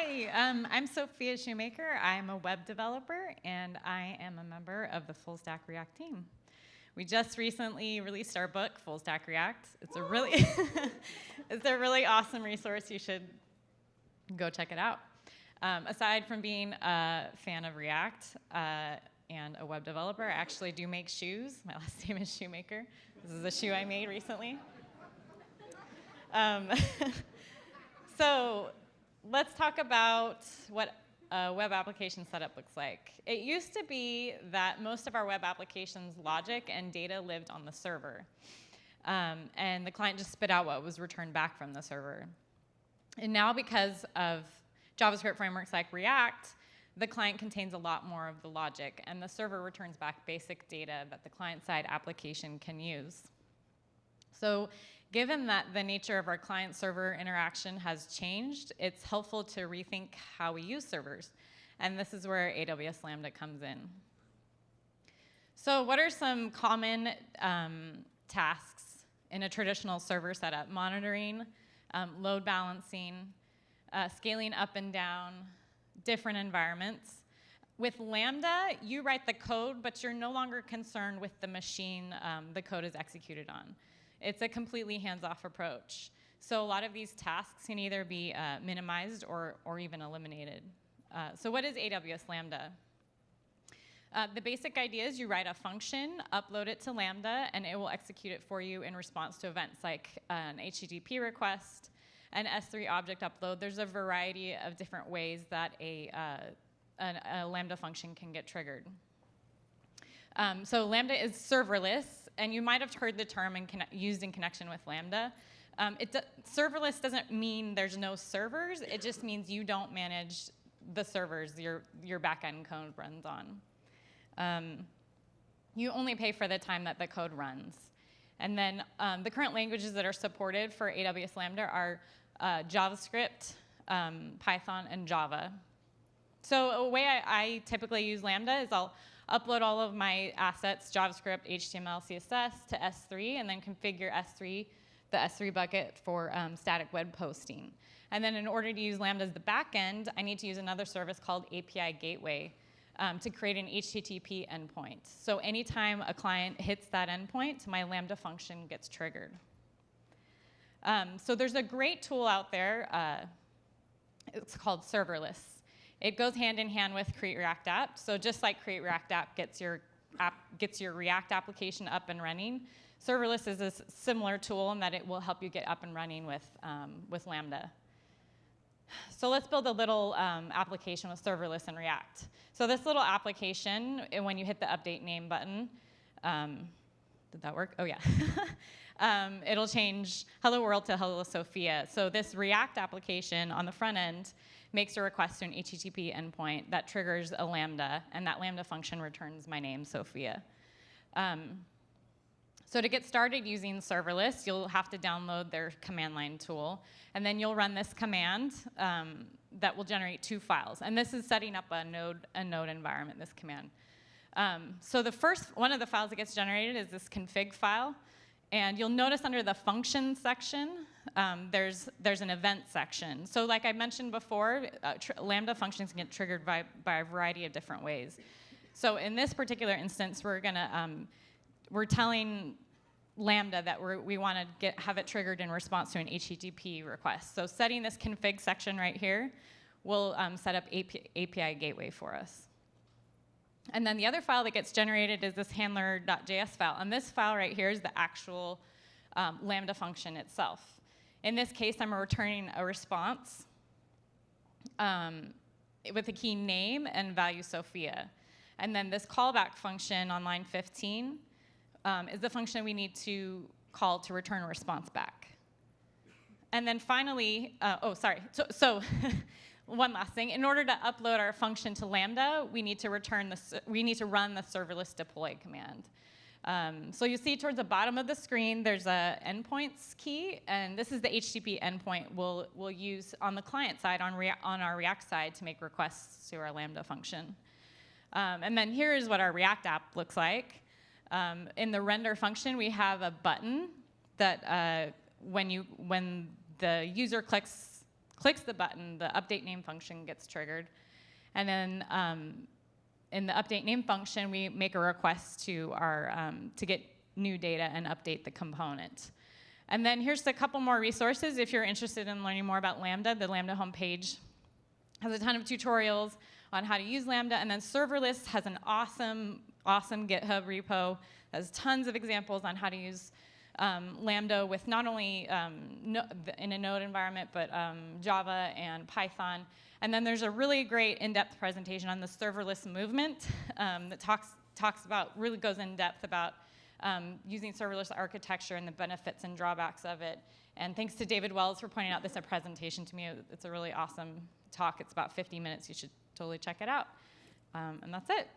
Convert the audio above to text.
Hi, I'm Sophia Shoemaker. I'm a web developer, and I am a member of the Full Stack React team. We just recently released our book, Full Stack React. It's a really, it's a really awesome resource. You should go check it out. Aside from being a fan of React and a web developer, I actually do make shoes. My last name is Shoemaker. This is a shoe I made recently. So let's talk about what a web application setup looks like. It used to be that most of our web applications logic and data lived on the server. And the client just spit out what was returned back from the server. And now because of JavaScript frameworks like React, the client contains a lot more of the logic, and the server returns back basic data that the client-side application can use. So given that the nature of our client-server interaction has changed, it's helpful to rethink how we use servers. And this is where AWS Lambda comes in. So what are some common tasks in a traditional server setup? Monitoring, load balancing, scaling up and down, different environments. With Lambda, you write the code, but you're no longer concerned with the machine the code is executed on. It's a completely hands-off approach. So a lot of these tasks can either be minimized or even eliminated. So what is AWS Lambda? The basic idea is you write a function, upload it to Lambda, and it will execute it for you in response to events like an HTTP request, an S3 object upload. There's a variety of different ways that a Lambda function can get triggered. So Lambda is serverless, and you might have heard the term used in connection with Lambda. Serverless doesn't mean there's no servers. It just means you don't manage the servers your backend code runs on. You only pay for the time that the code runs. And then the current languages that are supported for AWS Lambda are JavaScript, Python, and Java. So a way I typically use Lambda is I'll upload all of my assets, JavaScript, HTML, CSS, to S3, and then configure the S3 bucket for static web posting. And then in order to use Lambda as the backend, I need to use another service called API Gateway to create an HTTP endpoint. So anytime a client hits that endpoint, my Lambda function gets triggered. So there's a great tool out there. It's called Serverless. It goes hand in hand with Create React App. So just like Create React App gets your React application up and running, Serverless is a similar tool in that it will help you get up and running with Lambda. So let's build a little application with Serverless and React. So this little application, when you hit the Update Name button, did that work? Oh, yeah. It'll change Hello World to Hello Sophia. So this React application on the front end makes a request to an HTTP endpoint that triggers a Lambda, and that Lambda function returns my name, Sophia. So to get started using serverless, you'll have to download their command line tool, and then you'll run this command that will generate 2 files. And this is setting up a node environment, this command. So the first one of the files that gets generated is this config file. And you'll notice under the function section, there's an event section. So like I mentioned before, Lambda functions can get triggered by a variety of different ways. So in this particular instance, we're telling Lambda that we want to have it triggered in response to an HTTP request. So setting this config section right here will set up API Gateway for us. And then the other file that gets generated is this handler.js file. And this file right here is the actual Lambda function itself. In this case, I'm returning a response with a key name and value Sophia. And then this callback function on line 15 is the function we need to call to return a response back. And then finally, So one last thing. In order to upload our function to Lambda, we need to run the serverless deploy command. So you see towards the bottom of the screen, there's a endpoints key, and this is the HTTP endpoint we'll use on the client side, on our React side, to make requests to our Lambda function. And then here is what our React app looks like. In the render function, we have a button that when the user clicks clicks the button, the update name function gets triggered. And then in the update name function, we make a request to our to get new data and update the component. And then here's a couple more resources if you're interested in learning more about Lambda. The Lambda homepage has a ton of tutorials on how to use Lambda. And then serverless has an awesome GitHub repo that has tons of examples on how to use Lambda with not only in a Node environment, but Java and Python. And then there's a really great in-depth presentation on the serverless movement that talks about, really goes in depth about using serverless architecture and the benefits and drawbacks of it. And thanks to David Wells for pointing out this presentation to me. It's a really awesome talk. It's about 50 minutes. You should totally check it out. And that's it.